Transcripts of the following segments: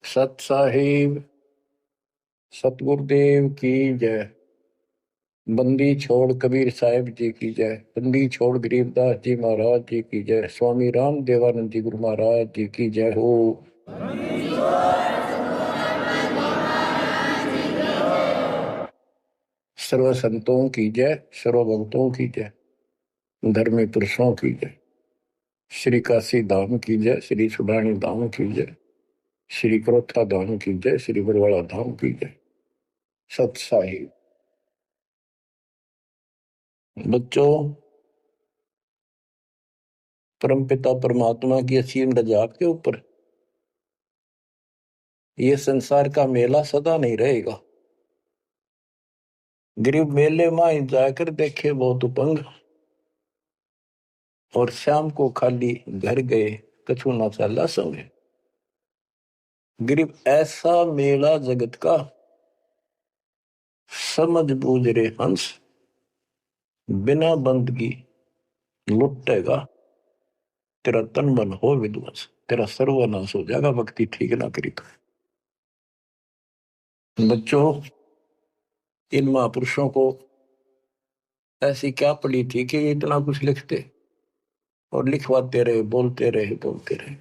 सत साहिब सतगुरुदेव की जय। बंदी छोड़ कबीर साहिब जी की जय। बंदी छोड़ गरीबदास जी महाराज जी की जय। स्वामी राम देवानंद जी गुरु महाराज जी की जय हो। सर्व संतों की जय, सर्व भक्तों की जय, धर्मी पुरुषों की जय। श्री काशी धाम की जय, श्री सुडानी धाम की जय, श्री क्रोथा धाम की जय, श्री बरवाड़ा धाम की जय। सत साहिब बच्चों, परमपिता परमात्मा की असीम रजा के ऊपर ये संसार का मेला सदा नहीं रहेगा। गरीब मेले में जाकर देखे बहुत उपंग, और शाम को खाली घर गए कछु ना चला संगे। गरीब ऐसा मेला जगत का, समझ बूझ रे हंस, बिना बंदगी लुटेगा तेरा तन मन हो विध्वंस, तेरा सर्वनाश हो जाएगा भक्ति ठीक ना करी तो। बच्चों, इन महापुरुषों को ऐसी क्या पड़ी थी कि इतना कुछ लिखते और लिखवाते रहे, बोलते रहे बोलते रहे।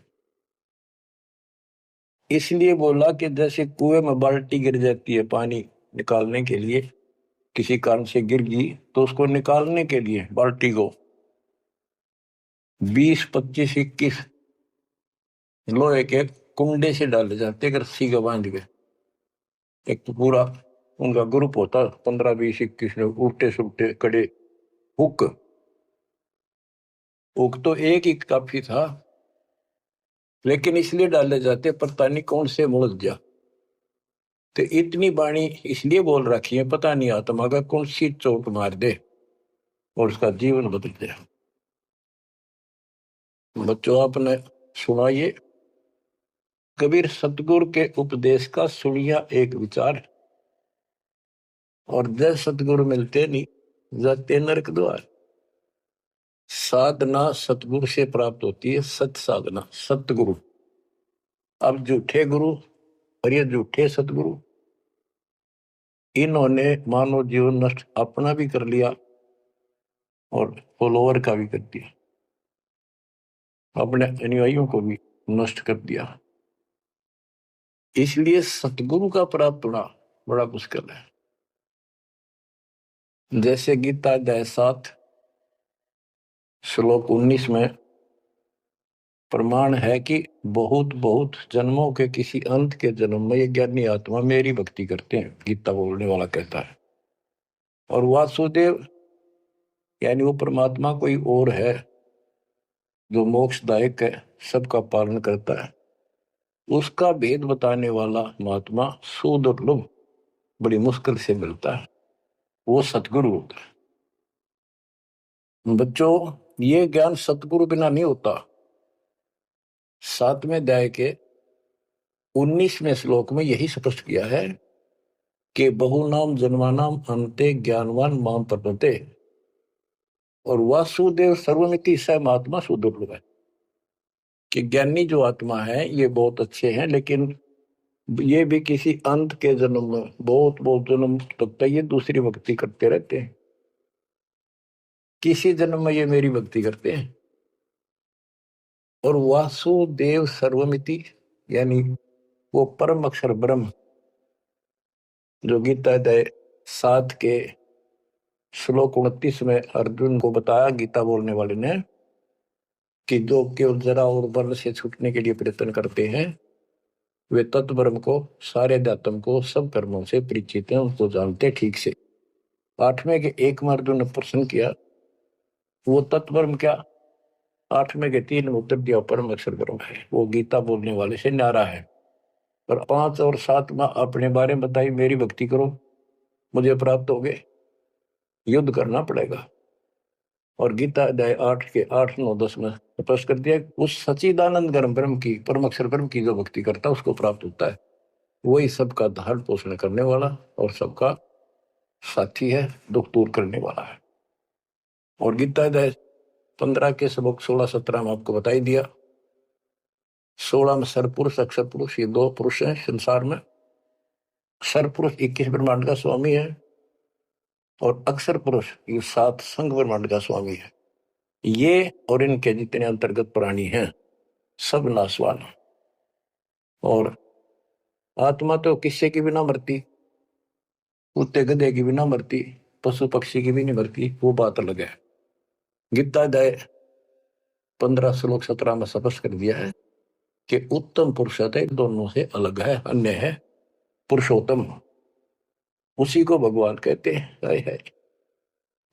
इसलिए बोला कि जैसे कुएं में बाल्टी गिर जाती है पानी निकालने के लिए, किसी कारण से गिर गई तो उसको निकालने के लिए बाल्टी को 20, 25, 21 लोहे के कुंडे से डाले जाते रस्सी का बांध के। एक तो पूरा उनका ग्रुप होता 15, 20, 21 लोग, उल्टे सुलटे कड़े हुक। हुक तो एक ही काफी था, लेकिन इसलिए डाले जाते पता नहीं कौन से मुड़ जा। तो इतनी बाणी इसलिए बोल रखी है, पता नहीं आत्मा का कौन सी चोट मार दे और उसका जीवन बदल जाए। बच्चों, आपने सुनाइए कबीर सतगुरु के उपदेश का सुनिया एक विचार, और जय सतगुरु मिलते नहीं जाते नरक द्वार। साधना सतगुरु से प्राप्त होती है, सत साधना सतगुरु। अब झूठे गुरु और ये झूठे सतगुरु, इन्होंने मानव जीवन नष्ट अपना भी कर लिया और फॉलोअर का भी कर दिया, अपने अनुयायियों को भी नष्ट कर दिया। इसलिए सतगुरु का प्राप्त होना बड़ा मुश्किल है। जैसे गीता अध्याय 7 श्लोक 19 में प्रमाण है कि बहुत बहुत जन्मों के किसी अंत के जन्म में ये ज्ञानी आत्मा मेरी भक्ति करते हैं, गीता बोलने वाला कहता है। और वासुदेव यानी वो परमात्मा कोई और है जो मोक्षदायक है, सबका पालन करता है, उसका भेद बताने वाला महात्मा सुदुर्लभ, बड़ी मुश्किल से मिलता है, वो सतगुरु होता है। बच्चों, ये ज्ञान सतगुरु बिना नहीं होता। 7वें अध्याय के 19वें श्लोक में यही स्पष्ट किया है कि बहुनाम जन्मानाम अंते ज्ञानवान माम प्रपते, और वासुदेव सर्वमिति स महात्मा सुदुर्लभ है। कि ज्ञानी जो आत्मा है ये बहुत अच्छे हैं, लेकिन ये भी किसी अंत के जन्म में बहुत बहुत जन्म तक ये दूसरी भक्ति करते रहते हैं। किसी जन्म में ये मेरी भक्ति करते हैं। और वासुदेव सर्वमिति यानी वो परम अक्षर ब्रह्म, जो गीता अध्याय 7 के श्लोक 29 में अर्जुन को बताया गीता बोलने वाले ने, कि जो केवल जरा और बल से छूटने के लिए प्रयत्न करते हैं वे तत्ब्रह्म को, सारे अध्यात्म को, सब कर्मों से परिचित हैं, उनको जानते ठीक से। 8वें के 1 में अर्जुन ने प्रश्न किया वो तत्ब्रह्म क्या? 8वें के 3 में उत्तर दिया परम अक्षर ब्रह्म है। वो गीता बोलने वाले से न्यारा है। और 5 और 7 में अपने बारे में बताई, मेरी भक्ति करो मुझे प्राप्त हो गए, युद्ध करना पड़ेगा। और गीता अध्याय 8 के 8, 9, 10 में स्पष्ट कर दिया उस सच्चिदानंद ब्रह्म की, परम अक्षर ब्रह्म की जो भक्ति करता है उसको प्राप्त होता है। वही सबका धारण पोषण करने वाला और सबका साथी है, दुख दूर करने वाला है। और गीता अध्याय 15 के श्लोक 16-17 में आपको बता ही दिया। 16 में सरपुरुष अक्षर पुरुष, ये दो पुरुष हैं संसार में। सरपुरुष 21 ब्रह्मांड का स्वामी है और अक्षर पुरुष ये 7 संघ ब्रह्मांड का स्वामी है। ये और इनके जितने अंतर्गत प्राणी हैं सब नाशवान। और आत्मा तो किसी की भी ना मरती, कुत्ते गधे की भी ना मरती, पशु पक्षी की भी नहीं मरती, वो बात अलग है। गीता अध्याय 15 श्लोक 17 में स्पष्ट कर दिया है कि उत्तम पुरुष है दोनों से अलग है, अन्य है पुरुषोत्तम, उसी को भगवान कहते हैं। है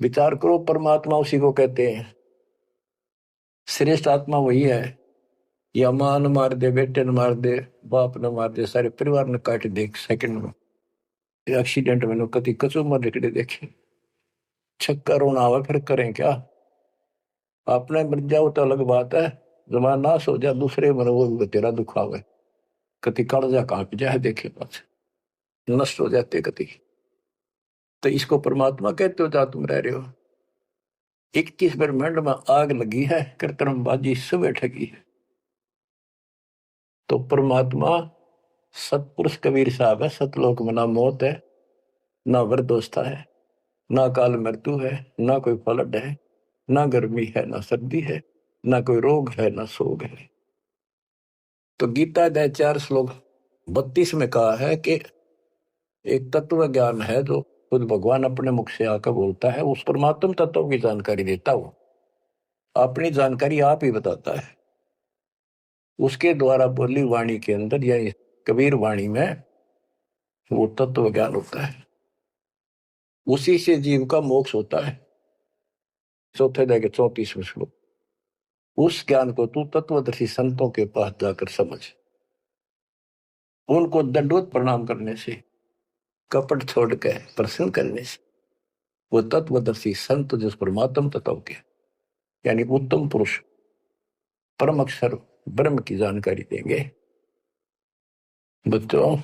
विचार करो, परमात्मा उसी को कहते हैं। श्रेष्ठ आत्मा वही है। या मां न मार दे, बेटे न मार दे, बाप न मार दे, सारे परिवार ने काट दे एक सेकंड में। एक्सीडेंट में कति कचो मर निकले देखे, छक्का रोना आवा, फिर करें क्या? आपने मर जाओ तो अलग बात है, जमा नाश हो जाए दूसरे मर वो भी तेरा दुख आवे, कति कालजा कांप जाए देखे पास नष्ट हो जाते कति। तो इसको परमात्मा कहते हो जहां तुम रह रहे हो। 21 ब्रह्मांड में आग लगी है, कृत्रिमबाजी सब ठगी है। तो परमात्मा सतपुरुष कबीर साहब है। सतलोक में ना मौत है, ना वृद्धोस्था है, ना काल मृत्यु है, ना कोई फ्लड है, ना गर्मी है, ना सर्दी है, ना कोई रोग है, ना शोक है। तो गीता अध्याय 4 श्लोक 32 में कहा है कि एक तत्व ज्ञान है जो खुद भगवान अपने मुख से आकर बोलता है, उस परमात्म तत्व की जानकारी देता हो, अपनी जानकारी आप ही बताता है। उसके द्वारा बोली वाणी के अंदर या कबीर वाणी में वो तत्व ज्ञान होता है, उसी से जीव का मोक्ष होता है। चौथे अध्याय के 34वें श्लोक। उस ज्ञान को तू तत्वदर्शी संतों के पास जाकर समझ, उनको दंडवत प्रणाम करने से, कपट छोड़ के प्रसन्न करने से वो तत्वदर्शी संत जिस परमात्म तत्व के यानी उत्तम पुरुष परम अक्षर ब्रह्म की जानकारी देंगे। बच्चों,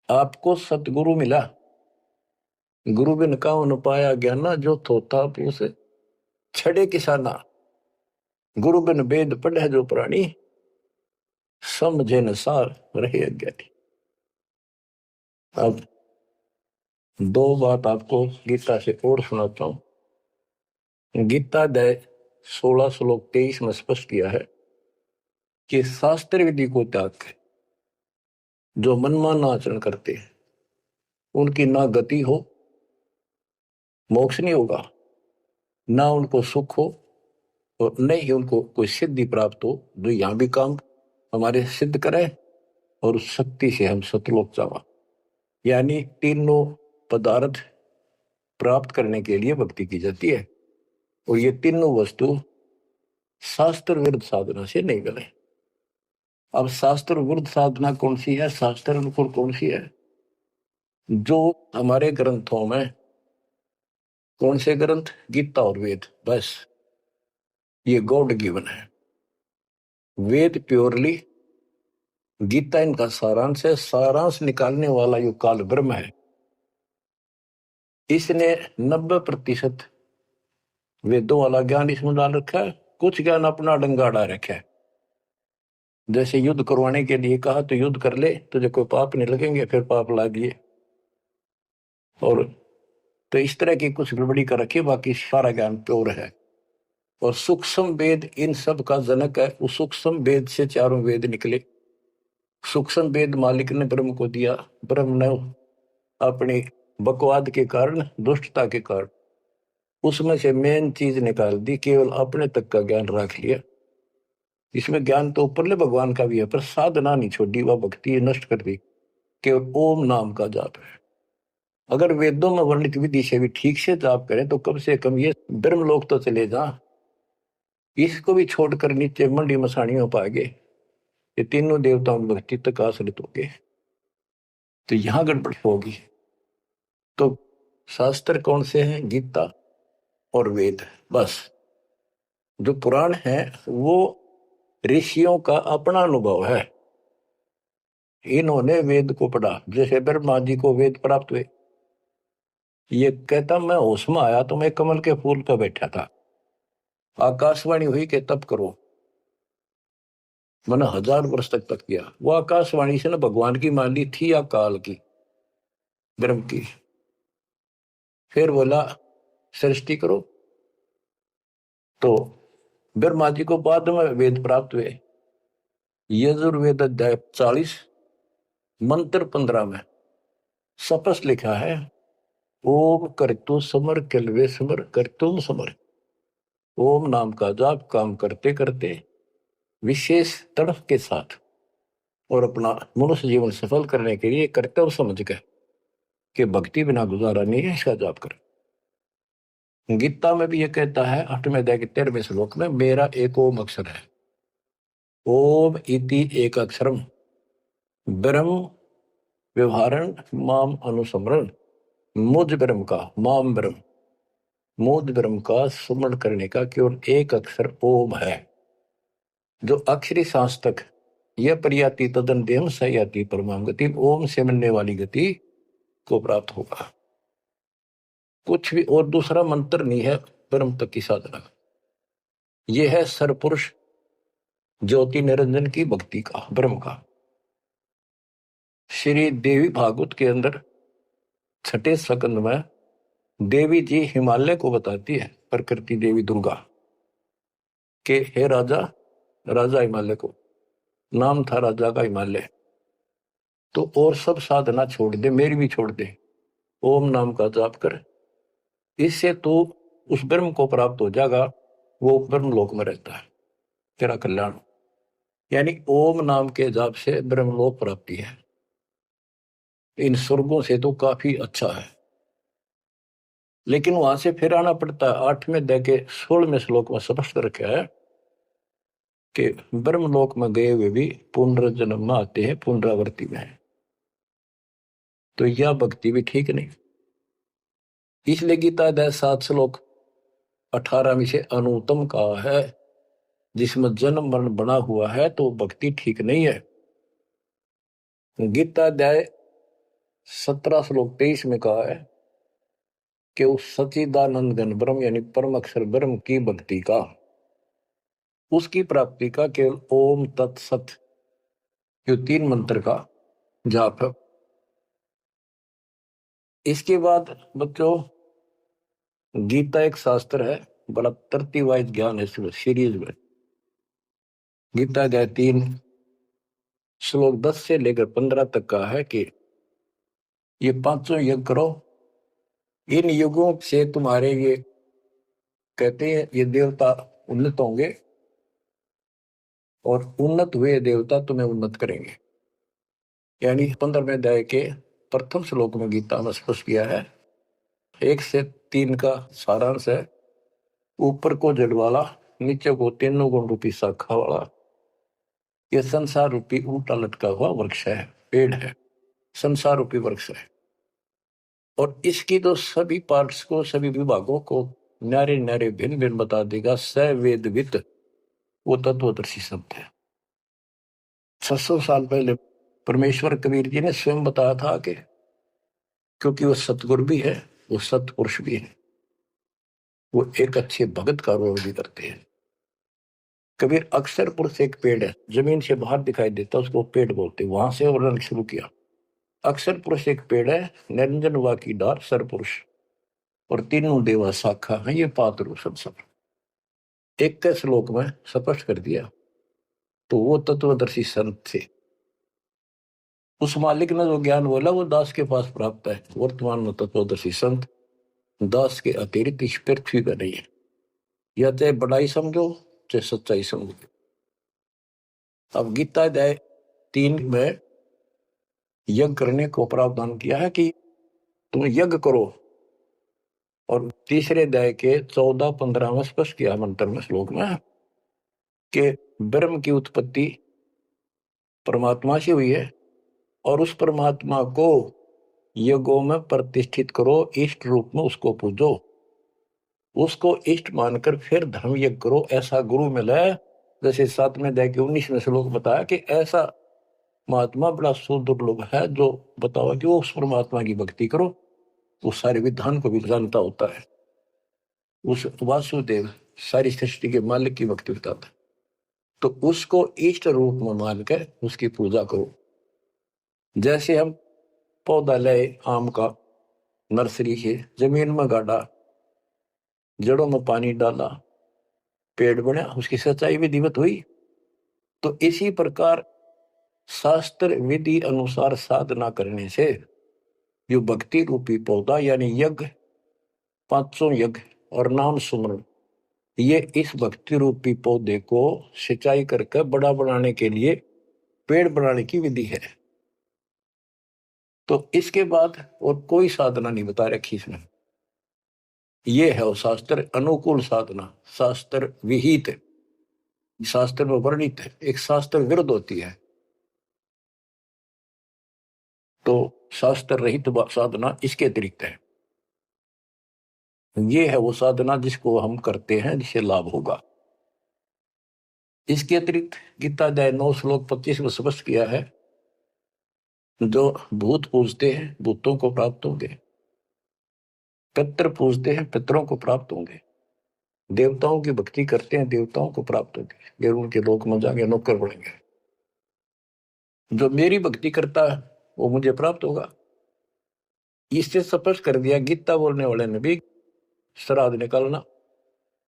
आपको सतगुरु मिला, गुरु बिन काहुन पाया ज्ञाना, जो थोथा पूस छड़े किसाना, गुरु बिन वेद पढ़े जो प्राणी, समझे न सार रहे अज्ञानी। अब दो बात आपको गीता से और सुनाता हूं। गीता अध्याय 16 श्लोक 23 में स्पष्ट किया है कि शास्त्र विधि को त्याग के जो मनमाना आचरण करते हैं उनकी ना गति हो, मोक्ष नहीं होगा, ना उनको सुख हो और न ही उनको कोई सिद्धि प्राप्त हो जो यहां भी काम हमारे सिद्ध करे और उस शक्ति से हम सतलोक जावा। यानी तीनों पदार्थ प्राप्त करने के लिए भक्ति की जाती है और ये तीनों वस्तु शास्त्र विरुद्ध साधना से नहीं मिले। अब शास्त्र विरुद्ध साधना कौन सी है, शास्त्र अनुकूल कौन सी है? जो हमारे ग्रंथों में, कौन से ग्रंथ? गीता और वेद, बस ये गॉड गिवन है। वेद प्योरली, गीता इनका सारांश है। सारांश निकालने वाला यो काल ब्रह्म है। इसने 90% वेदों वाला ज्ञान इसमें डाल रखा है, कुछ ज्ञान अपना डंगाड़ा रखा है। जैसे युद्ध करवाने के लिए कहा तो युद्ध कर ले, तुझे कोई पाप नहीं लगेंगे, फिर पाप ला दिए। और तो इस तरह की कुछ गड़बड़ी कर रखी, बाकी सारा ज्ञान प्योर है। और सूक्ष्म वेद इन सब का जनक है। उस सूक्ष्म वेद से चारों वेद निकले। सूक्ष्म वेद मालिक ने ब्रह्म को दिया, ब्रह्म ने अपनी बकवाद के कारण, दुष्टता के कारण उसमें से मेन चीज निकाल दी, केवल अपने तक का ज्ञान रख लिया। इसमें ज्ञान तो ऊपरले भगवान का भी है, पर साधना नहीं छोड़ी, वह भक्ति नष्ट कर दी। केवल ओम नाम का जाप है। अगर वेदों में वर्णित विधि से भी ठीक से जाप करें तो कम से कम ये ब्रह्मलोक तो चले जा। इसको भी छोड़कर नीचे मंडी मसाणी हो पाएंगे, ये तीनों देवताओं की भक्ति तक आश्रित होंगे, तो यहां गड़बड़ होगी। तो शास्त्र कौन से हैं? गीता और वेद। बस जो पुराण है वो ऋषियों का अपना अनुभव है। इन्होंने वेद को पढ़ा, जैसे ब्रह्मा जी को वेद प्राप्त हुए, ये कहता मैं होश में आया तो मैं कमल के फूल पर बैठा था, आकाशवाणी हुई कि तब करो। मैंने 1000 वर्ष तक किया। वो आकाशवाणी से ना भगवान की मान ली थी या काल की, ब्रह्म की। फिर बोला सृष्टि करो। तो ब्रह्मा जी को बाद में वेद प्राप्त हुए। यजुर्वेद अध्याय 40 मंत्र 15 में स्पष्ट लिखा है, ओम करतु समर किलवे समर करतुम समर। ओम नाम का जाप काम करते करते विशेष तड़फ के साथ और अपना मनुष्य जीवन सफल करने के लिए कर्तव्य समझ कर कि भक्ति बिना गुजारा नहीं है, इसका जाप कर। गीता में भी ये कहता है 8वें अध्याय के 13वें श्लोक में, मेरा एक ओम अक्षर है। ओम इति एक अक्षरम ब्रह्म व्यवहारण माम अनुसमरण। मुझ ब्रह्म का, माम ब्रह्म, मुझ ब्रह्म का सुमरण करने का केवल एक अक्षर ओम है, जो अक्षरी सांस तक यह प्रयाति तदन देम सयाति परमाम गति, ओम से मिलने वाली गति को प्राप्त होगा। कुछ भी और दूसरा मंत्र नहीं है ब्रह्म तक की साधना। यह है सरपुरुष ज्योति निरंजन की भक्ति का, ब्रह्म का। श्री देवी भागवत के अंदर 6ठे स्कंद में देवी जी हिमालय को बताती है, प्रकृति देवी दुर्गा के हे राजा, राजा हिमालय को, नाम था राजा का हिमालय, तो और सब साधना छोड़ दे, मेरी भी छोड़ दे, ओम नाम का जाप कर, इससे तो उस ब्रह्म को प्राप्त हो जाएगा, वो ब्रह्म लोक में रहता है, तेरा कल्याण। यानी ओम नाम के जाप से ब्रह्मलोक प्राप्ति है। इन स्वर्गों से तो काफी अच्छा है, लेकिन वहां से फिर आना पड़ता है। 8वें अध्याय के 16वें श्लोक में स्पष्ट रखा है कि ब्रह्मलोक में गए हुए भी पुनर्जन्म में आते हैं, पुनरावृत्ति में है। तो यह भक्ति भी ठीक नहीं। इसलिए गीता अध्याय 7 श्लोक 18 से अनुत्तम कहा है, जिसमें जन्म मरण बना हुआ है तो भक्ति ठीक नहीं है। गीता अध्याय 17 श्लोक 23 में कहा है कि उस सच्चिदानंद घन ब्रह्म यानी परम अक्षर ब्रह्म की भक्ति का, उसकी प्राप्ति का केवल ओम तत्सत, जो 3 मंत्र का जाप है। इसके बाद बच्चों गीता एक शास्त्र है, बड़ा तरतीब ज्ञान है सीरीज में। गीता अध्याय 3 श्लोक 10 से लेकर 15 तक का है कि ये 5 यज्ञ करो, इन युगों से तुम्हारे ये कहते हैं ये देवता उन्नत होंगे और उन्नत हुए देवता तुम्हें उन्नत करेंगे। यानी 15वें अध्याय के प्रथम श्लोक में गीता में स्पष्ट किया है। 1 से 3 का सारांश है, ऊपर को जड़ वाला, नीचे को 3 गुण रूपी शाखा वाला, ये संसार रूपी उल्टा लटका हुआ वृक्ष है, पेड़ है, संसार रूपी वृक्ष है। और इसकी तो सभी पार्ट्स को, सभी विभागों को न्यारे न्यारे भिन्न भिन्न बता देगा सवेदवित, वो तत्वदर्शी शब्द है। 600 साल पहले परमेश्वर कबीर जी ने स्वयं बताया था कि क्योंकि वो सतगुरु भी है, वो सतपुरुष भी है, वो एक अच्छे भगत का रोल भी करते हैं। कबीर अक्षर पुरुष एक पेड़ है, जमीन से बाहर दिखाई देता, उसको पेड़ बोलते, वहां से वर्णन शुरू किया। अक्षर पुरुष एक पेड़ है, निरंजन वा की डार सरपुरुष, और तीनों देवा शाखा है, ये पात्र सब 1 श्लोक में स्पष्ट कर दिया। तो वो तत्वदर्शी संत थे। उस मालिक ने जो ज्ञान बोला वो दास के पास प्राप्त है। वर्तमान में तत्वदर्शी संत दास के अतिरिक्त इस पृथ्वी पर नहीं है, या चाहे बड़ाई समझो चाहे सच्चाई समझो। अब गीता अध्याय 3 में यज्ञ करने को प्रावधान किया है कि तुम यज्ञ करो, और तीसरे अध्याय के 14-15 में स्पष्ट किया मंत्र में, श्लोक में, कि ब्रह्म की उत्पत्ति परमात्मा से हुई है और उस परमात्मा को यज्ञों में प्रतिष्ठित करो, इष्ट रूप में उसको पूजो, उसको इष्ट मानकर फिर धर्म यज्ञ करो। ऐसा गुरु मिला है, जैसे 7वें अध्याय के 19वें श्लोक बताया कि ऐसा महात्मा बड़ा सुदुर्लभ है जो बताओ कि वो उस परमात्मा की भक्ति करो उस सारे विधान को भी जानता होता है। उस वासुदेव सारी सृष्टि के मालिक की भक्ति बताता है। तो उसको इष्ट रूप में मानकर उसकी पूजा करो। जैसे हम पौधा लाए आम का, नर्सरी से जमीन में गाड़ा, जड़ों में पानी डाला, पेड़ बना, उसकी सिंचाई विधिवत हुई। तो इसी प्रकार शास्त्र विधि अनुसार साधना करने से जो भक्ति रूपी पौधा यानी यज्ञ, 500 यज्ञ और नाम सुमरण, ये इस भक्ति रूपी पौधे को सिंचाई करके बड़ा बनाने के लिए पेड़ बनाने की विधि है। तो इसके बाद और कोई साधना नहीं बता रखी इसमें। ये है वो शास्त्र अनुकूल साधना, शास्त्र विहित, शास्त्र में वर्णित है, एक शास्त्र विरुद्ध होती है। तो शास्त्र रहित साधना इसके अतिरिक्त है। ये है वो साधना जिसको हम करते हैं, जिससे लाभ होगा। इसके अतिरिक्त गीता अध्याय 9 श्लोक 25 में स्पष्ट किया है, जो भूत पूजते हैं भूतों को प्राप्त होंगे, पितर पूजते हैं पितरों को प्राप्त होंगे, देवताओं की भक्ति करते हैं देवताओं को प्राप्त होंगे, गरुड़ के लोक में जाएंगे, नौकर बनेंगे। जो मेरी भक्ति करता है वो मुझे प्राप्त होगा। इससे स्पष्ट कर दिया गीता बोलने वाले ने भी, श्राद्ध निकालना,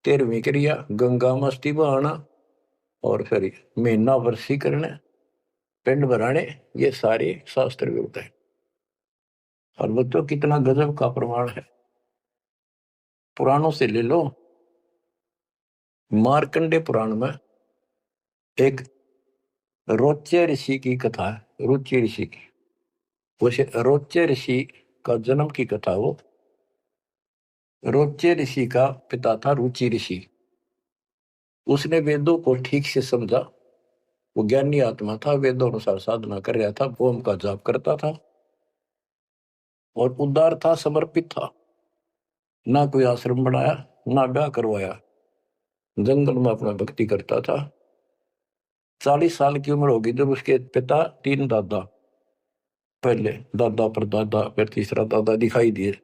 13वीं क्रिया, गंगा मस्ती बहाना, और फिर महीना वर्षी करना, पिंड भराने, ये सारे शास्त्र विरुद्ध है। और बच्चों कितना गजब का प्रमाण है, पुराणों से ले लो। मार्कंडे पुराण में एक रोच्य ऋषि की कथा है, रुचि ऋषि की। वैसे रोच्य ऋषि का जन्म की कथा वो, रोच्य ऋषि का पिता था रुचि ऋषि। उसने वेदों को ठीक से समझा, वो ज्ञानी आत्मा था, वेदों अनुसार साधना कर रहा था, ओम का जाप करता था और उदार था, समर्पित था। ना कोई आश्रम बनाया, ना ब्याह करवाया, जंगल में अपना भक्ति करता था। 40 साल की उम्र होगी जब उसके पिता, 3 दादा, पहले दादा पर दादा, फिर तीसरा दादा दिखाई दिए।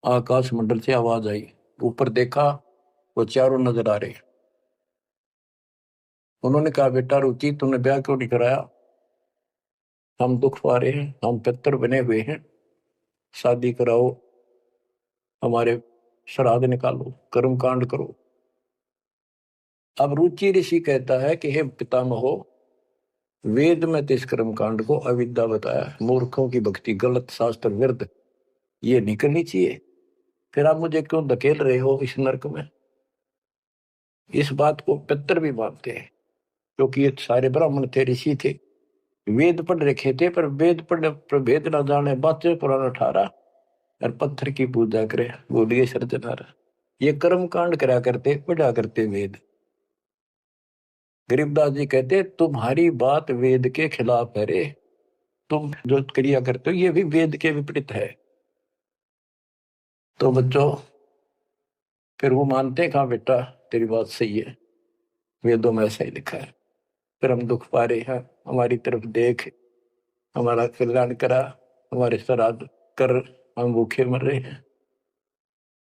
आकाश मंडल से आवाज आई, ऊपर देखा, वो चारों नजर आ रहे। उन्होंने कहा, बेटा रुचि, तुमने ब्याह क्यों नहीं कराया? हम दुख पा रहे हैं, हम पितर बने हुए हैं, शादी कराओ, हमारे श्राद्ध निकालो, कर्म कांड करो। अब रुचि ऋषि कहता है कि हे पितामहो, वेद में तो इस कर्म कांड को अविद्या बताया, मूर्खों की भक्ति, गलत, शास्त्र विरुद्ध, ये नहीं करनी चाहिए। फिर आप मुझे क्यों धकेल रहे हो इस नरक में? इस बात को पितर भी मानते हैं, क्योंकि ये सारे ब्राह्मण थे, ऋषि थे, वेद पढ़ रखे थे, पर वेद पढ़ प्रभेद ना जाने, बातें पुराना ठारा और पत्थर की पूजा करे, बोलिए सर्जनारा। ये कर्म कांड करा करते, पढ़ा करते वेद। गरीबदास जी कहते, तुम्हारी बात वेद के खिलाफ है रे, तुम जो क्रिया करते हो ये भी वेद के विपरीत है। तो बच्चों, फिर वो मानते हैं, कहा बेटा तेरी बात सही है, वेदों में ऐसा ही लिखा है, फिर हम दुख पा रहे हैं, हमारी तरफ देख, हमारा कल्याण करा, हमारे श्राद्ध कर, हम भूखे मर रहे हैं।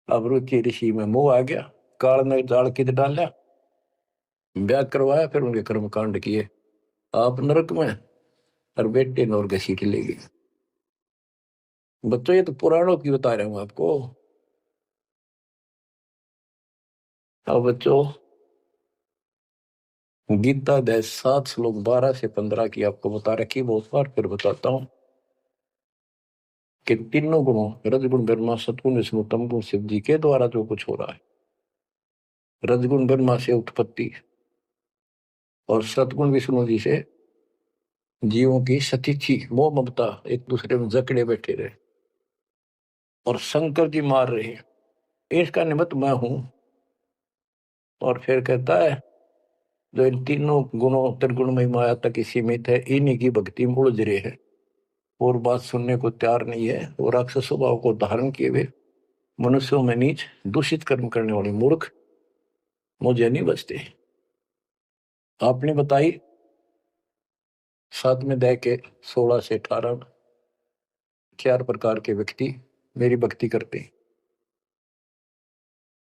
अब रुचि ऋषि में मोह आ गया, काल ने जाल कित डाला, ब्याह करवाया, फिर उनके कर्म कांड किए, आप नरक में और बेटे नौर घसीट ले गए। बच्चों, ये तो पुराणों की बता रहा हूं आपको। अब बच्चों, गीता अध्याय 7 श्लोक 12 से 15 की आपको बता रखी, बहुत बार फिर बताता हूं कि तीनों गुणों, रजगुण ब्रह्मा, सतगुण विष्णु, तमगुण शिव जी के द्वारा जो कुछ हो रहा है। रजगुण ब्रह्मा से उत्पत्ति और सतगुण विष्णु जी से जीवों की सतीथी, मोह ममता, एक दूसरे में जकड़े बैठे रहे, और शंकर जी मार रहे हैं, इसका निमित्त मैं हूं। और फिर कहता है, जो इन तीनों गुणों त्रिगुण में माया तक सीमित है, इन्हीं की भक्ति में उलझ रहे हैं और बात सुनने को तैयार नहीं है, और राक्षस स्वभाव को धारण किए हुए मनुष्यों में नीच दूषित कर्म करने वाले मूर्ख मुझे नहीं बचते। आपने बताई 7वें अध्याय के 16 से 18 4 प्रकार के व्यक्ति मेरी भक्ति करते हैं।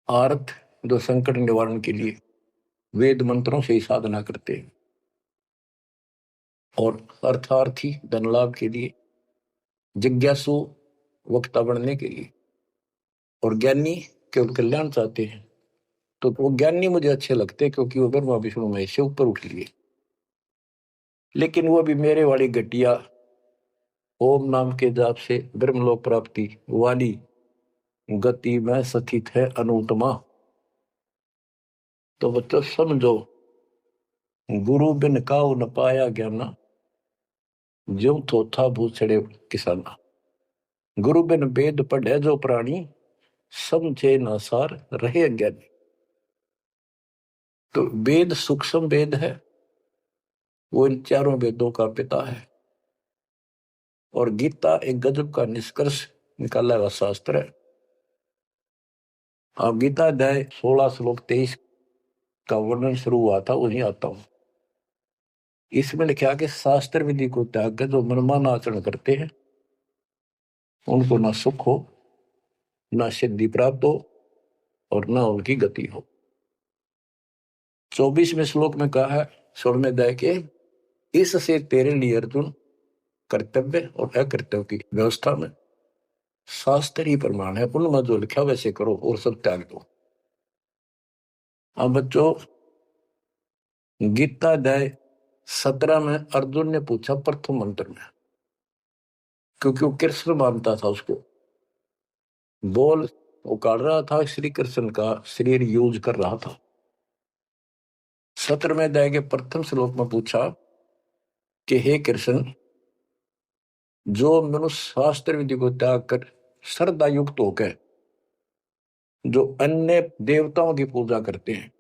आर्त, जो संकट निवारण के लिए वेद मंत्रों से ही साधना करते हैं। और अर्थार्थी, धन लाभ के लिए, जिज्ञासु, वक्ता बनने के लिए, और ज्ञानी केवल कल्याण चाहते हैं। तो वो ज्ञानी मुझे अच्छे लगते हैं क्योंकि वो ब्रह्मा विष्णु महेश से ऊपर उठ लिए। लेकिन वो भी मेरे वाली घटिया ओम नाम के जाप से ब्रह्मलोक प्राप्ति वाली गति में स्थित है अनुत्तमा। तो बच्चों समझो, गुरु बिन काऊ न पाया ज्ञाना, ज्यों थोथा भूसड़े किसाना। गुरु बिन वेद पढ़े जो प्राणी, समझे न सार रहे अज्ञानी। तो वेद सूक्ष्म वेद है, वो इन 4 वेदों का पिता है। और गीता एक गजब का निष्कर्ष निकाला हुआ शास्त्र है। अब गीता अध्याय 16 श्लोक 23 का वर्णन शुरू हुआ था, वहीं आता हूं। इसमें लिखा कि शास्त्र विधि को त्याग कर जो मनमाना आचरण करते हैं, उनको ना सुख हो, ना सिद्धि प्राप्त हो, और ना उनकी गति हो। 24वें श्लोक में कहा है 16वें अध्याय के, इससे तेरे लिए अर्जुन कर्तव्य और अकर्तव्य की व्यवस्था में शास्त्र ही प्रमाण है। उनमें जो लिखा वैसे करो और सब त्याग दो। अब बच्चों, गीता अध्याय 17 में अर्जुन ने पूछा प्रथम मंत्र में, क्योंकि वो कृष्ण मानता था उसको, बोल उकाड़ रहा था, श्री कृष्ण का शरीर यूज कर रहा था। 17वें अध्याय के प्रथम श्लोक में पूछा कि हे कृष्ण, जो मनुष्य शास्त्र विधि को त्याग कर श्रद्धा युक्त होकर जो अन्य देवताओं की पूजा करते हैं,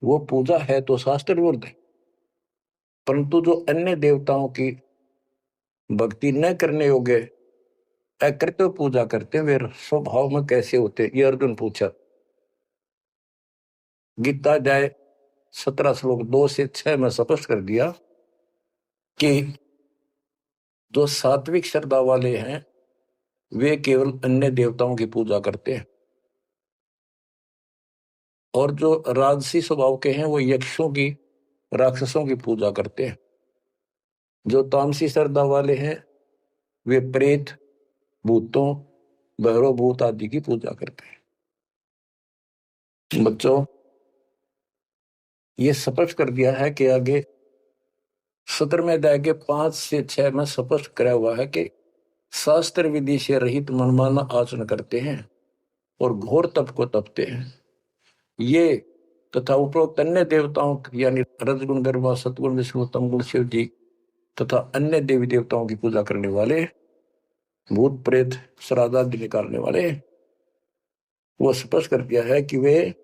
वो पूजा है तो शास्त्र विरुद्ध है। परंतु जो अन्य देवताओं की भक्ति न करने योग्य अकृत्य पूजा करते हैं, वे स्वभाव में कैसे होते हैं, ये अर्जुन पूछा। गीता अध्याय 17 श्लोक 2 से 6 में स्पष्ट कर दिया कि जो सात्विक श्रद्धा वाले हैं वे केवल अन्य देवताओं की पूजा करते हैं, और जो राजसी स्वभाव के हैं वो यक्षों की, राक्षसों की पूजा करते हैं। जो तामसी श्रद्धा वाले हैं वे प्रेत, भूतों, भैरव भूत आदि की पूजा करते हैं। बच्चों, ये स्पष्ट कर दिया है कि आगे 17वें अध्याय के 5 से 6 में स्पष्ट करा हुआ है कि शास्त्र विधि से रहित मनमाना आचरण करते हैं और घोर तप को तपते हैं। ये तथा उपरोक्त अन्य देवताओं यानी रजगुण, ब्रह्मा, सतगुण, विष्णु, तमगुण, शिव जी तथा अन्य देवी देवताओं की पूजा करने वाले, भूत प्रेत श्राद्ध आदि निकालने वाले, वो स्पष्ट कर दिया है कि वे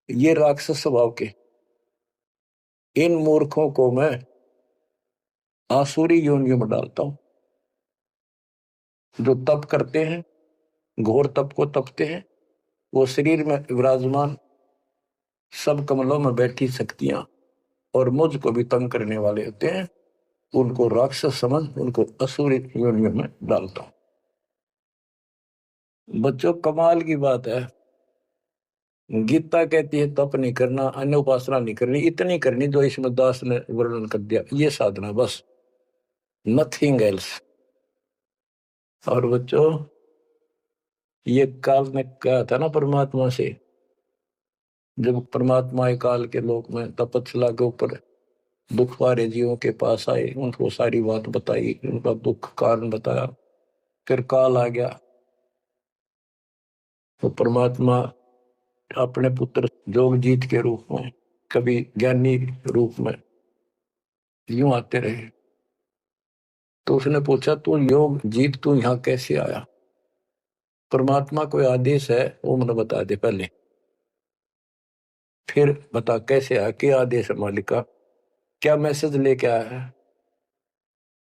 ये राक्षस स्वभाव के इन मूर्खों को मैं आसुरी योनियों में डालता हूं। जो तप करते हैं, घोर तप को तपते हैं, वो शरीर में विराजमान सब कमलों में बैठी शक्तियां और मुझ को भी तंग करने वाले होते हैं, उनको राक्षस समझ उनको असुरी योनियों में डालता हूं। बच्चों, कमाल की बात है, गीता कहती है तप नहीं करना, अन्य उपासना नहीं करनी, इतनी करनी जो इसमें दास ने वर्णन कर दिया, ये साधना बस, नथिंग एल्स। और बच्चों, ये काल ने कहा था ना परमात्मा से, जब परमात्मा काल के लोक में तपस्या के ऊपर दुख वाले जीवों के पास आए, उनको सारी बात बताई, उनका दुख कारण बताया, फिर काल आ गया। तो परमात्मा अपने पुत्र जोगजीत के रूप में, कभी ज्ञानी रूप में यूं आते रहे। तो उसने पूछा, तू योग जीत, तू यहां कैसे आया? परमात्मा कोई आदेश है वो मुझे बता दे पहले, फिर बता कैसे आया, क्या आदेश है मालिक का, क्या मैसेज लेके आया है?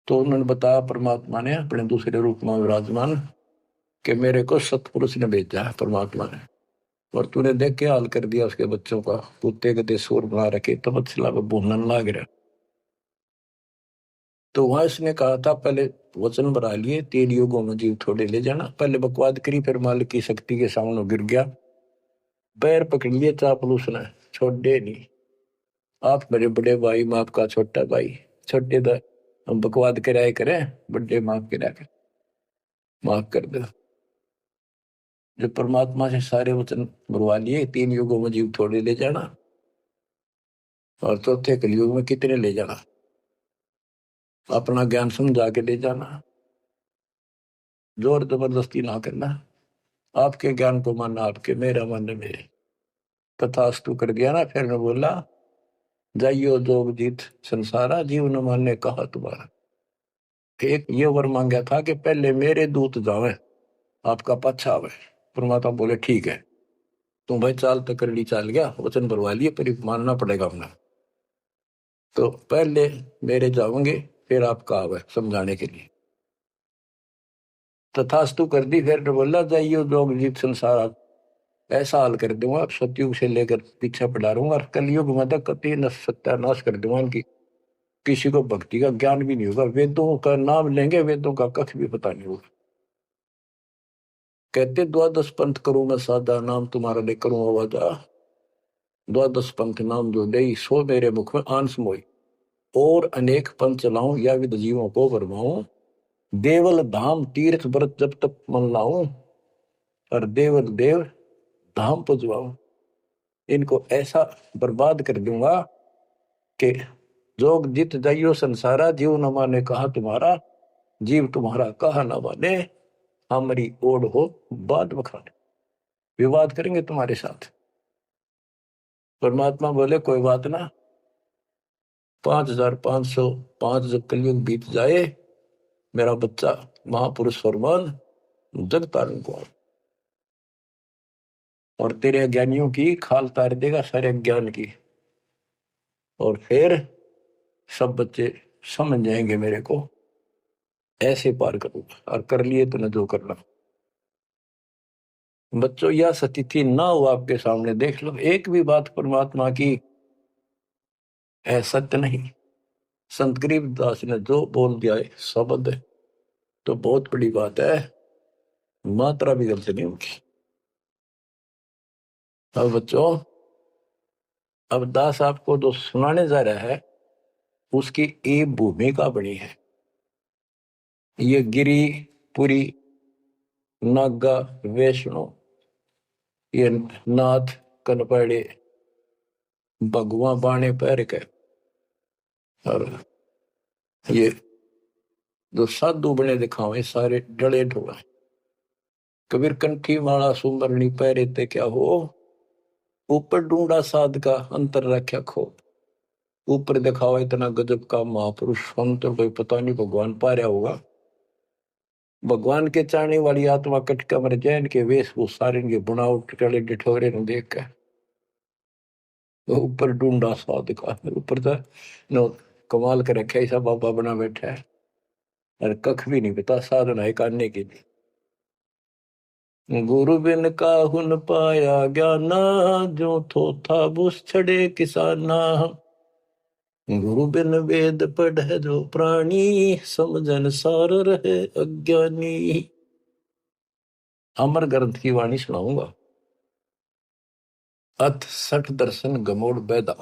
तो उन्होंने बताया परमात्मा ने अपने दूसरे रूप में विराजमान कि मेरे को सतपुरुष ने भेजा है परमात्मा ने, और तूने देख के हाल कर दिया उसके बच्चों का, कुत्ते के देशोर बना रखे, तपस्या में भूनन लाग रहा। तो वहां इसने कहा था पहले वचन बना लिए 3 युगों में जीव थोड़े ले जाना, पहले बकवाद करी, फिर मालिक की शक्ति के सामने गिर गया, पैर पकड़ लिए चापलूस ने, छोड़े नहीं। आप मेरे बड़े भाई, मैं आपका छोटा भाई, छोटे तो हम बकवाद कराए करें, बड़े माफ करा कर, माफ कर दो। जब परमात्मा से सारे वचन बुलवा लिए, 3 युगों में जीव थोड़े ले जाना, और चौथे कलयुग में कितने ले जाना, अपना ज्ञान समझा के ले जाना, जोर जबरदस्ती ना करना, आपके ज्ञान को मानना आपके, मेरा मानना मेरे, तथास्तु कर दिया ना। फिर ने बोला जाइयो जोग जीत संसारा, जीव न मानने कहा तुम्हारा। एक ये वर मांगा था कि पहले मेरे दूत जावे, आपका पच्छा आवे। परमात्मा बोले ठीक है, तुम भाई चाल तो कर ली, चाल गया, वचन भरवा लिए, पर मानना पड़ेगा अपना। तो पहले मेरे जाओगे, फिर आपका आवे समझाने के लिए। तथास्तु कर दी। फिर ने बोला जाइयो जोग जीत संसारा, ऐसा हाल कर दूंगा सतयुग से लेकर पीछे पड़ा रहूंगा, और कलयुग में तो कति सत्यानाश कर दूंगा इनकी, किसी को भक्ति का ज्ञान भी नहीं होगा, वेदों का नाम लेंगे, वेदों का कख भी पता नहीं होगा। कहते द्वादश पंथ करूं मैं सादा, नाम तुम्हारा ले करूं आवाजा, द्वादश पंथ नाम जो दे सो मेरे मुख में आंस मोई, और अनेक पंथ चलाऊं या विद जीवों को भरमाऊं, देवल धाम तीर्थ व्रत जब तक मन लाऊं, और देवल देव धाम पुजवाऊं। इनको ऐसा बर्बाद कर दूंगा कि जोग जित जाइयो संसारा, जीव न माने कहा तुम्हारा, जीव तुम्हारा कहा न माने, हमारी ओढ़ हो बात बखाने, विवाद करेंगे तुम्हारे साथ। परमात्मा बोले कोई बात ना, 5505 जब कलयुग बीत जाए, मेरा बच्चा महापुरुष फरमान जग तारण को, और तेरे अज्ञानियों की खाल तार देगा, सारे ज्ञान की, और फिर सब बच्चे समझ जाएंगे मेरे को, ऐसे पार करूंगा, और कर लिए तो न जो करना। बच्चों यह स्थिति ना हो आपके सामने, देख लो एक भी बात परमात्मा की है सत्य नहीं। संत गरीबदास ने जो बोल दिया है शब्द है, तो बहुत बड़ी बात है, मात्रा भी गलत नहीं उनकी। अब बच्चों, अब दास आपको जो सुनाने जा रहा है, उसकी एक भूमिका बनी है। ये गिरी पुरी नागा वैष्णो, ये नाथ कनपड़े भगवा बाणे पैर के, और ये जो साधु बने दिखावे सारे डले ढोला, कबीर कंठी माला सुमरनी पैरे ते क्या हो, ऊपर ढूंढा साध का अंतर रख्या खो, ऊपर दिखावा इतना गजब का महापुरुष संत, कोई पता नहीं भगवान पा रहा होगा। भगवान के चाहने वाली आत्मा कटका मर जैन के वेशभूषा इनके बुनावट टले डिठोरे ने देख कर ऊपर ढूंढा साध का, ऊपर तो नो कमाल कर रखे ऐसा बाबा बना बैठा है, और कख भी नहीं पता साधना है करने के लिए। गुरु बिन काहुन पाया ज्ञाना, जो थो था बुस छड़े किसाना, गुरु बिन वेद पढ़े जो प्राणी, समझन सार रहे अज्ञानी। अमर ग्रंथ की वाणी सुनाऊंगा। अथ सठ दर्शन गमोड़ बैदा,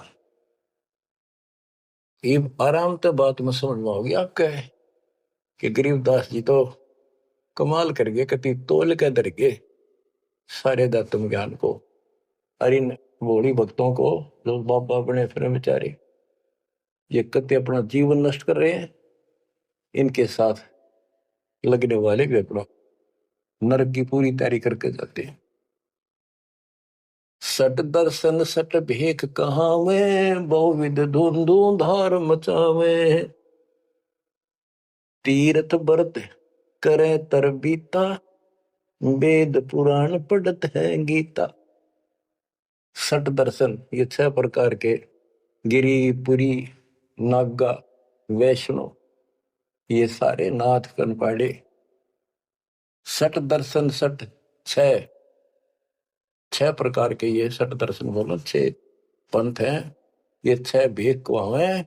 ये आराम से बात में समझ में होगी आपके, कि गरीबदास जी तो कमाल कर गए, कति तोल के दर गए सारे दातम ज्ञान को, और इन भोली भक्तों को जो बाबा बने फिर बेचारे ये कति अपना जीवन नष्ट कर रहे हैं, इनके साथ लगने वाले भी अपना नरक की पूरी तैयारी करके जाते हैं। सट दर्शन सट भेख कहावे, बहुविध धुंधु धार मचावे, तीर्थ व्रत करे तर बीता, वेद पुराण पढ़त है गीता। सट दर्शन ये 6 प्रकार के, गिरी पुरी नागा वैष्णो, ये सारे नाथ कनपाड़े। सट दर्शन सट 6 प्रकार के, ये सट दर्शन बोलो 6 पंथ हैं, ये 6 भेद को हमें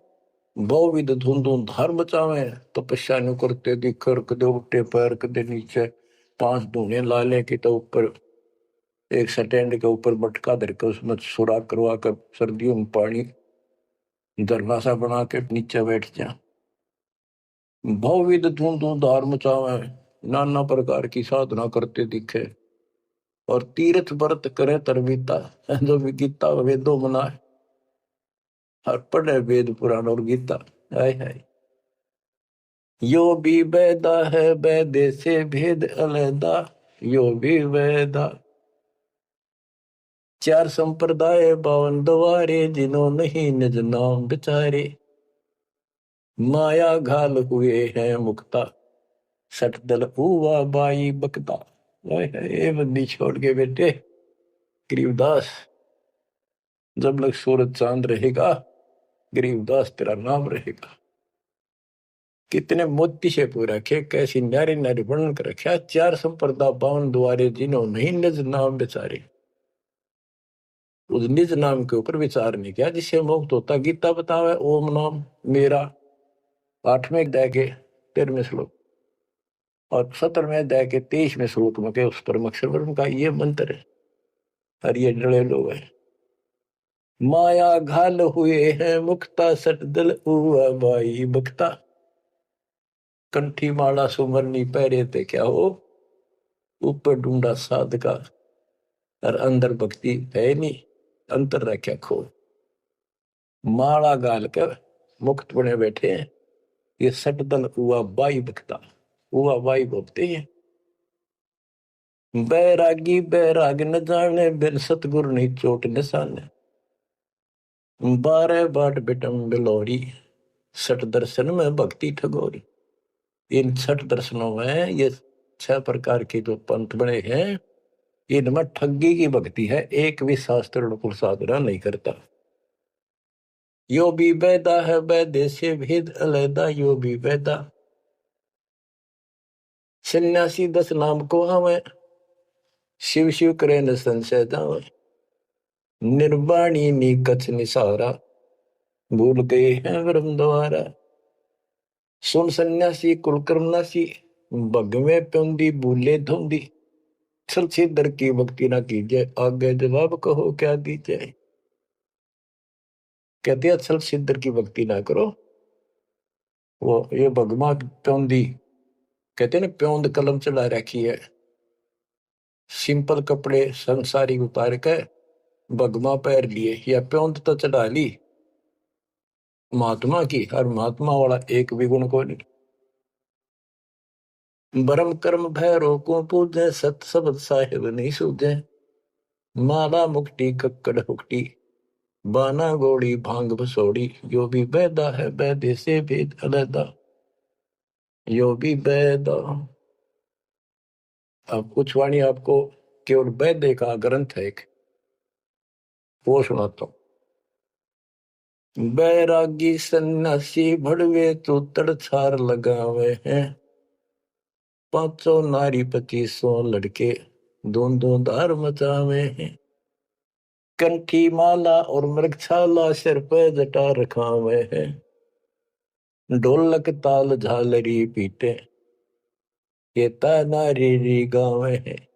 बहुविध धुंधु धार मचावे, तपस्या नु करते दिखर, कदे उठे पैर कदे नीचे, 5 धूने ला ले कि तो ऊपर एक स्टैंड के ऊपर मटका धर के उसमें सुराख करवा कर सर्दियों में पानी धरना सा बना के नीचे बैठ जा। बहुविध धुंधु धार मचावे, नाना प्रकार की साधना करते दिखे, और तीर्थ व्रत करे तरबीता, जो भी गीता वेदों मनाए और पढ़े वेद पुराण और गीता। हाय हाय, यो भी वेदा है वेदे से भेद अलैदा, यो भी वेदा। 4 संप्रदाय 52 द्वारे, जिन्हों नहीं निज नाम बिचारे, माया घाल हुए हैं मुक्ता, सठ दल हुआ बाई बकता। हाय हाय, बंदी छोड़ के बेटे गरीबदास, जब लग सूरज चांद रहेगा गरीबदास तेरा नाम रहेगा। कितने मोती से पूरा रखे, कैसी न्यारी न्यारी वर्णन कर रखा। 4 संप्रदा 52 द्वारे, जिन्हों नहीं निज नाम बेचारे, उस निज नाम के ऊपर विचार नहीं किया जिससे मुक्त होता। गीता बतावे ओम नाम मेरा, 8वें अध्याय के 13वें श्लोक, और 17वें अध्याय के 23वें श्लोक में के उस परम अक्षर ब्रह्म का ये मंत्र है। और ये डरे लोग हैं, माया घाल हुए हैं मुक्ता, सट दल हुआ बाई बक्ता। कंठी माला सुमरनी पहरे थे क्या हो, ऊपर ढूंढा साध का, और अंदर भक्ति है नहीं, अंतर रखा खो। माला गाल कर मुक्त बने बैठे हैं, ये सट दल हुआ बाई बक्ता, हुआ बाई बोलते हैं। बैरागी बैराग न जाने, बिन सतगुरु नहीं चोट निशाने, 12 बाट बिटम बिलोरी, 6 दर्शन में भक्ति ठगोरी। इन 6 दर्शनों में ये 6 प्रकार के जो पंथ बने हैं, इनमें ठगी की भक्ति है, एक भी शास्त्र अनुकूल साधना नहीं करता। यो भी वेदा है वेदे से भेद अलैदा, यो भी वेदा। सन्यासी 10 नाम को आवे, शिव शिव करे न संशय जावे, निर्वाणी नी कछ निसारा, भूल गए हैं ब्रह्म द्वारा। सुन सन्यासी कुलकर्मनासी, भगवे प्योंदी भूले धोंदी, छल छेदर की भक्ति ना कीजिए, आगे जवाब कहो क्या दीजिए। कहते हैं छल छेदर की भक्ति ना करो। वो ये भगवा प्योंदी कहते हैं ना, प्योंद कलम चढ़ा रखी है, सिंपल कपड़े संसारी उतार के भगवा पैर लिए, या प्योंद तो चढ़ा ली महात्मा की, और महात्मा वाला एक भी गुण को नहीं। ब्रह्म कर्म भैरो को पूजे, सत शब्द साहिब नहीं सूझे, माला मुक्ति कक्कड़ हुक्टी, बाना गोड़ी भांग बसोड़ी, यो भी बैदा है बैदे से भेद अलैदा, यो भी बैदा। अब कुछ वाणी आपको केवल बैदे का ग्रंथ है एक, वो सुनाता हूं। बैरागी सन्यासी भड़वे तो तड़छार लगावे हैं, 500 नारी 2500 लड़के दों धार मचावे हैं, कंठी माला और मृगछाला सिर पे जटा रखावे हैं, ढोलक ताल झालरी पीटे, ये नारी री गावे हैं।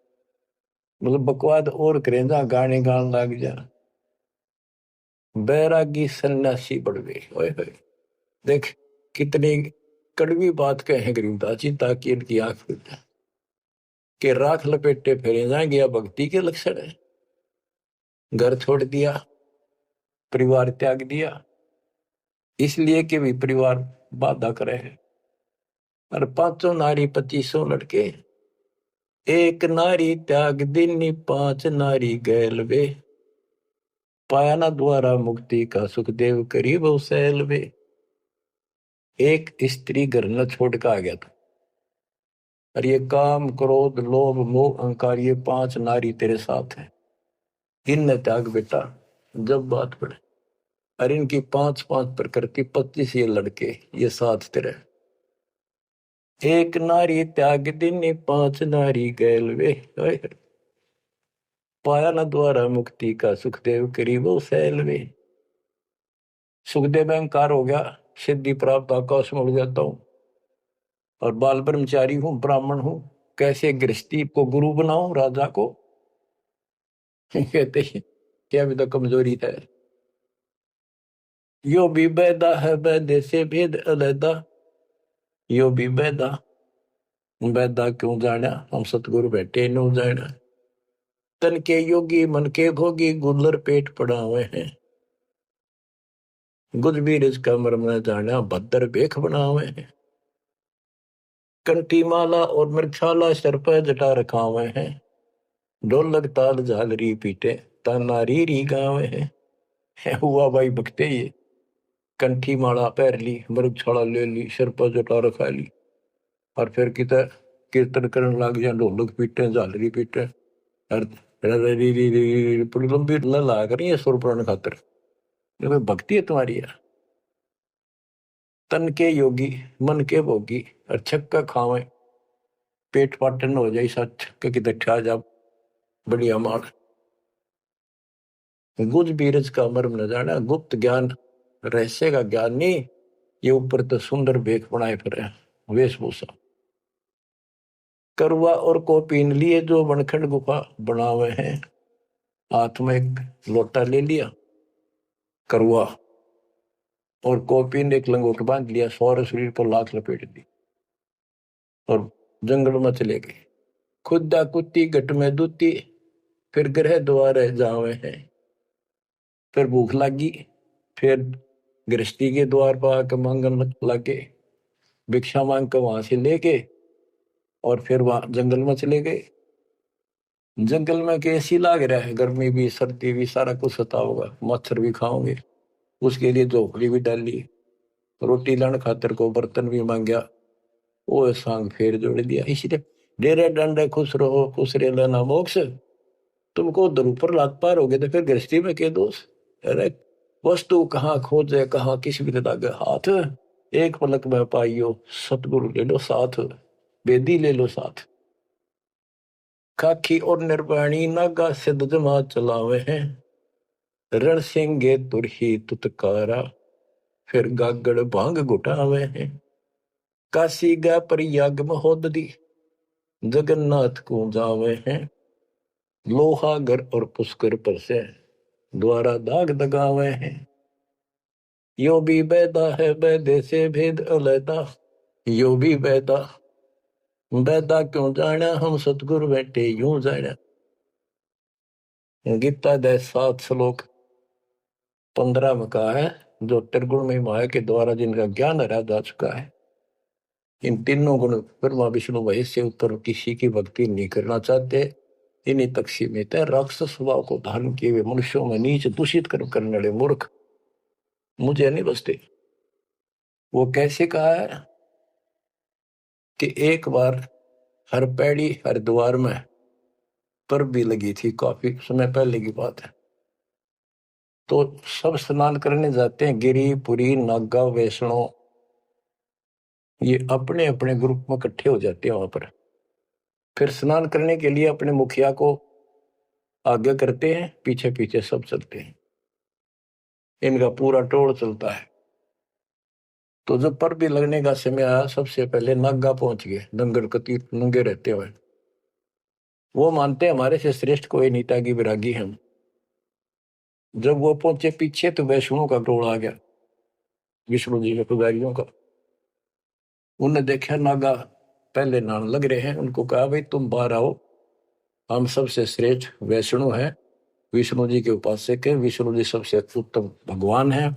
मतलब बकवाद और करें जा, गाने गान लग जा। बैरागी सन्यासी बढ़वे, ओए होए, देख कितनी कड़वी बात कहे गरीबदास जी, ताकि इनकी आंख खुल जाए कि राख लपेटे फेरे जाएंगे, या भक्ति के लक्षण है। घर छोड़ दिया, परिवार त्याग दिया, इसलिए कि भी परिवार बाधा करे है, और 500 नारी 2500 लड़के, एक नारी त्याग दिनी 5 नारी गैल वे, पाया ना द्वारा मुक्ति का सुखदेव करीब सैल वे। एक स्त्री घर न छोड़ कर आ गया था, और ये काम क्रोध लोभ मोह अहंकार, ये 5 नारी तेरे साथ है, इन त्याग बेटा। जब बात पड़े, और इनकी 5-5 प्रकृति 25 ये लड़के, ये साथ तेरे। एक नारी त्याग दिनी 5 नारी गैल वे, पाया न द्वारा मुक्ति का सुखदेव करीबो सैल वे। सुखदेव अहंकार हो गया, सिद्धि प्राप्त आकाश में उड़ जाता हूँ, और बाल ब्रह्मचारी हूँ, ब्राह्मण हूँ, कैसे गृहस्थी को गुरु बनाऊं राजा को। कहते हैं क्या भी तो कमजोरी है। यो भी बैदा है बैदे से भेद अलैदा, यो भी बैदा, बैदा क्यों जाना हम सतगुरु बैठे नो जाना। तन के योगी मन के भोगी गुल्लर पेट पड़ावे हैं, गुज भी रिज का मरम न जाना भद्र बेख बनावे हैं। कंठी माला और मृक्षाला सर पर जटा रखा हुए हैं, ढोलक ताल झालरी पीटे तानारी री गावे हैं। हुआ भाई भक्ते ये कंठी माला पहर ली, मृक्षाला ले ली, सिर पर जटा रखा ली, और फिर कितना कीर्तन करने लग जाए, ढोलक पीटे झालरी पीटे, और बड़ी लंबी ला करी है सुर पुराण खातर। भक्ति है तुम्हारी यार। तन के योगी मन के भोगी और छक्का खावे, पेट पाटन हो जाए सच के दठा जा बढ़िया मार। गुज बीरज का मर्म न जाना, गुप्त ज्ञान रहस्य का ज्ञान नहीं, ये ऊपर तो सुंदर बेख बनाए फिर वेशभूषा। करवा और को पीन लिए जो बनखंड गुफा बनावे हैं, हाथ में एक लोटा ले लिया करवा, और कोपी ने एक लंगोट बांध लिया, सौर शरीर पर लाख लपेट दी और जंगल में चले गए। खुदा कुत्ती घट में दूती, फिर ग्रह द्वार जावे हैं। फिर भूख लगी, फिर गृहस्थी के द्वार पर आकर मांगन लगे, भिक्षा मांग कर वहां से लेके, और फिर वहां जंगल में चले गए। जंगल में कैसी लाग रहा है, गर्मी भी सर्दी भी सारा कुछ सता होगा, मच्छर भी खाओगे, उसके लिए झोपड़ी भी डाली, रोटी लाने खातिर को बर्तन भी मांगया, वो सांग फेर जोड़ दिया। इसलिए डेरे डंडे खुश रहो खुश रे लेना मोक्ष, तुमको उधर ऊपर लात पार हो गए तो फिर गृहस्थी में क्या दोष। अरे वस्तु कहाँ खोजे कहाँ किस भी लागे हाथ, एक पलक में पाइयो सतगुरु ले लो साथ, बेदी ले लो साथ। खाखी और निर्वाणी नागा सिद्ध जमा चलावे हैं, रण सिंगे तुरही तुतकारा, फिर गागड़ भांग घुटावे हैं। काशी गा प्रयाग महोदरी, जगन्नाथ को जावे हैं। लोहागर और पुष्कर पर से द्वारा दाग दगावे हैं। यो भी बैदा है बैदे से भेद अलैदा, यो भी बैदा, बैदा क्यों जाना हम सतगुरु बैठे यूं जाना। गीता दे 7 श्लोक 15 में कहा है, जो त्रिगुण में माया के द्वारा जिनका ज्ञान हरा जा चुका है, इन तीनों गुण ब्रह्मा विष्णु महेश से उत्तर किसी की भक्ति नहीं करना चाहते, इन्हीं तक सीमित है। राक्षस स्वभाव को धारण किए हुए मनुष्यों में नीच दूषित कर्म करने वाले मूर्ख मुझे नहीं बसते। वो कैसे कहा है कि एक बार हर पैड़ी हरिद्वार में पर भी लगी थी, काफी समय पहले की बात है। तो सब स्नान करने जाते हैं, गिरी पुरी नागा वैष्णो, ये अपने अपने ग्रुप में इकट्ठे हो जाते हैं वहां पर। फिर स्नान करने के लिए अपने मुखिया को आगे करते हैं, पीछे पीछे सब चलते हैं, इनका पूरा टोल चलता है। तो जब पर भी लगने का समय आया, सबसे पहले नागा पहुंच गए, दंगल कती नंगे रहते हुए। वो मानते हमारे से श्रेष्ठ कोई नीता की विरागी हम। जब वो पहुंचे पीछे तो वैष्णो का टोल आ गया, विष्णु जी के पुजारियों का। उन्होंने देखा नागा पहले नान लग रहे हैं, उनको कहा भाई तुम बाहर आओ, हम सबसे श्रेष्ठ वैष्णु हैं, विष्णु जी के उपासक हैं, विष्णु जी सबसे उत्तम भगवान हैं,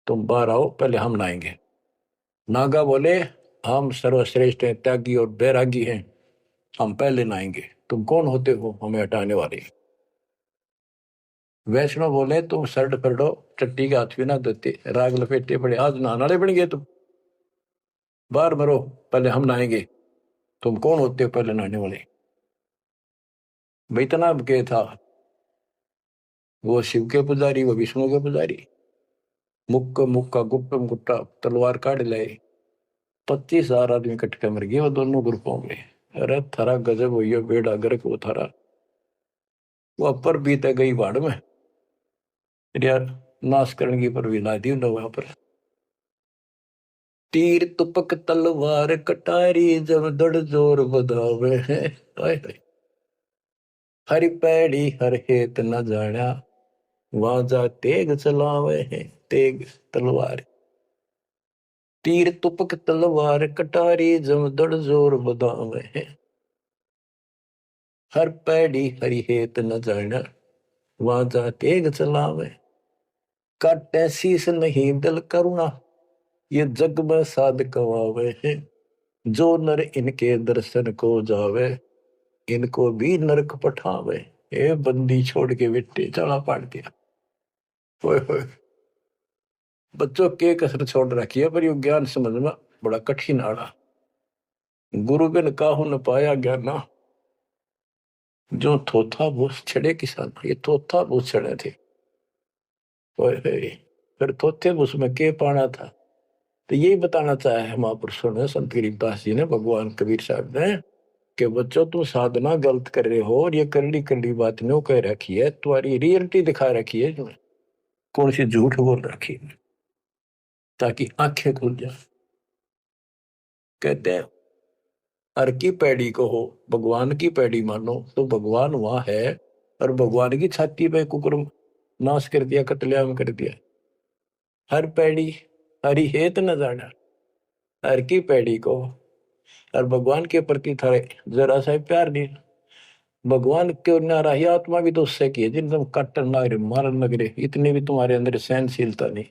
तुम बाहर आओ पहले हम नहाएंगे। नागा बोले हम सर्वश्रेष्ठ हैं, त्यागी और बैरागी हैं, हम पहले नहाएंगे, तुम कौन होते हो हमें हटाने वाले। वैष्णव बोले तुम शर्ट पकड़ो, टट्टी के हाथ भी ना देते, राग लपेटे पड़े, आज नहाने वाले बन गए तुम, बाहर मरो पहले हम नहाएंगे, तुम कौन होते हो पहले नहाने वाले। भाई इतना के था, वो शिव के पुजारी वो विष्णु के पुजारी। मुक्का मुक्का गुप्तम गुट्टा तलवार काट लाए, 25,000 आदमी कटके मर गए वो दोनों ग्रुपों में। अरे थारा गजब हुई है, बेड़ा गर्क वो थारा, वो अपर बीते गई बाढ़ में यार, नाश करने की पर भी ला दी वहां पर। तीर तुपक तलवार कटारी जब दड़ जोर बधावे है। हर पैड़ी हर हेत न जाना वहां जा तेग चलावे है। तेग तलवार, तीर तुपक तलवार कटारी जब दड़ जोर बधावे है। हर पैड़ी हरि हेत न जाना वहां जा तेग चलावे। काटे शीस नहीं दल करुणा ये जग में साध कवावे है। जो नर इनके दर्शन को जावे इनको भी नरक पठावे। ए बंदी छोड़ के बेटे चला पाड़ दिया। ओए होए, बच्चों के कसर छोड़ रखी है पर यो ज्ञान समझ में बड़ा कठिन आड़ा। गुरु बिन काहू न पाया ज्ञाना जो थोथा भूस छड़े किसान। ये थोथा भूस छड़े थे। ओए होए, फिर थोथे भूस में के पाना था। तो यही बताना चाहे है महापुरुषों ने, संत गरीबदास जी ने, भगवान कबीर साहब ने, कि बच्चों तुम साधना गलत कर रहे हो और ये करड़ी करड़ी बात नो कह रखी है, तुम्हारी रियलिटी दिखा रखी है, तुम्हें कौन सी झूठ बोल रखी है, ताकि आंखें खुल जाए। कहते हैं हर की पैड़ी को हो भगवान की पैड़ी मानो तो भगवान वहां है, और भगवान की छाती पे कुकुर नाश कर दिया, कत्लेआम कर दिया। हर पैड़ी हरि हेत न जाना, हर की पैड़ी को, और भगवान के प्रति थारे जरा सा प्यार नहीं। भगवान के नारा ही आत्मा भी तो उससे की है जिन तुम काटन लग रहे मारन लग रहे, इतनी भी तुम्हारे अंदर सहनशीलता नहीं।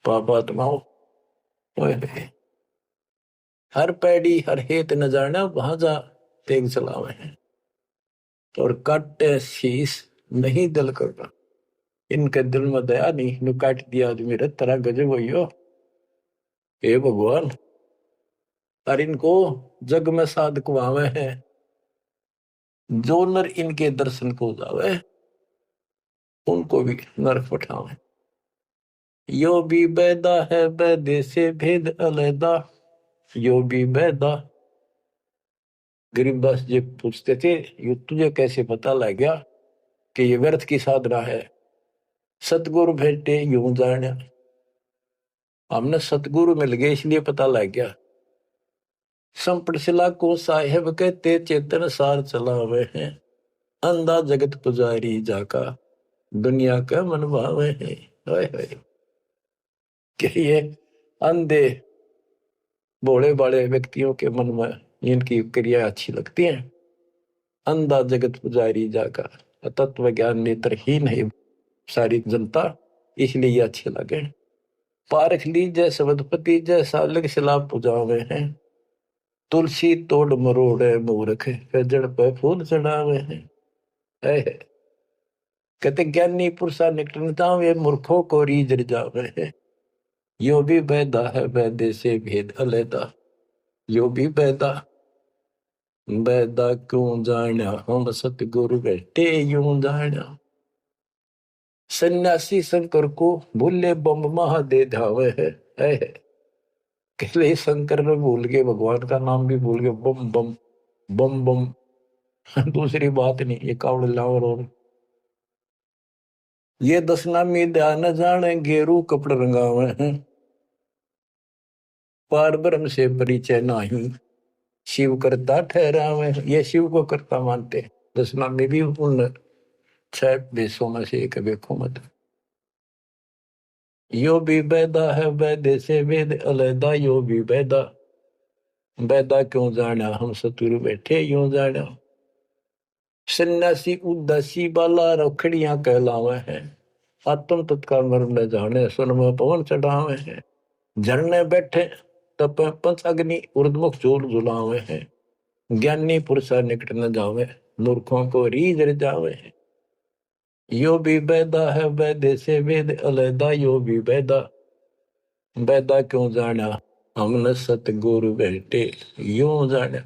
पाप आत्माओं, हर पैड़ी हर हेत न जाना वहां जा तेग चलावे हैं। और काटे शीस नहीं दिल करना, इनके दिल में दया नहीं, नु काट दिया आदमी रे तेरा गजब हो। हे भगवान, और इनको जग में साध कुआवे हैं। जो नर इनके दर्शन को जावे उनको भी नरक पठावे। यो भी बैदा है बैदे से भेद अलैदा, यो भी बैदा। गरीबदास जी पूछते थे ये तुझे कैसे पता लग गया कि ये व्यर्थ की साधना है। सतगुरु भेटे यूं जाना, हमने सतगुरु मिल गए इसलिए पता लग गया। संपट शिला को साहेब कहते चेतन सार चलावे हैं। अंधा जगत पुजारी जाका दुनिया का मन भावे हैं। कि ये अंधे भोले भाले व्यक्तियों के मन में इनकी क्रिया अच्छी लगती है। अंधा जगत पुजारी जाका, तत्व ज्ञान नेत्रहीन है सारी जनता, इसलिए ये अच्छे लगे। पारख लीजय सबदपति जैसा लग सलाब पुजावे हैं। तुलसी तोड़ मरोड़े मूर्ख जड़ पे फूल चढ़ावे हैं। कहते ज्ञानी पुरुषा निकटता वे मूर्खों को रीझ जावे है। यो भी बैदा है बैदे से भेद अलैदा, यो भी बैदा। बैदा क्यों जाना हम सतगुरु बैठे यूं जाना। सन्यासी शंकर को भूले बम महा दे धावे है। कहले शंकर ने भूल गए, भगवान का नाम भी भूल गए, बम बम बम बम। दूसरी बात नहीं, ये कावड़ लावर। और ये दस नामी ध्यान जाने गेरू कपड़ रंगावे हैं। पार ब्रह्म से परिचय नाही शिव करता ठहरावे। ये शिव को करता मानते। दस नामी भी उन 6 देशों में से एक देखो मत। यो भी बैदा है बैदे से वेद अलैदा, यो भी बैदा। बैदा क्यों जाना हम सतुरु बैठे यूं जाना। सन्यासी उदासी बाला रखड़ियां कहलावे हैं। आत्म तत्काल मर्म न जाने सुन में पवन चढ़ावे हैं। झरने बैठे तप पंच अग्नि उर्दमुख झूल झुलावे हैं। ज्ञानी पुरुषा निकट न जावे मूर्खों को रीझ जावे हैं। यो भी बैदा है बैदे से वेद अलैदा, यो भी बैदा। बैदा क्यों जाना हमने सतगुरु बैठे यूं जाना।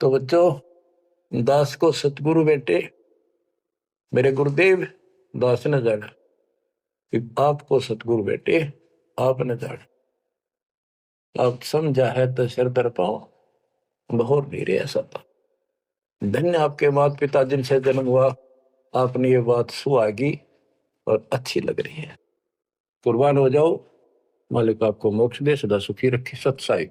तो बच्चों, दास को सतगुरु बैठे मेरे गुरुदेव दास ने जाना, आपको सतगुरु बैठे आप न जाना। आप समझा है तो सिर दर पाओ, बहुत धीरे ऐसा था। धन्य आपके माता पिता जिनसे जन्म हुआ, आपने ये बात सुहागी और अच्छी लग रही है। कुर्बान हो जाओ। मालिक आपको मोक्ष दे, सदा सुखी रखे। सत साई।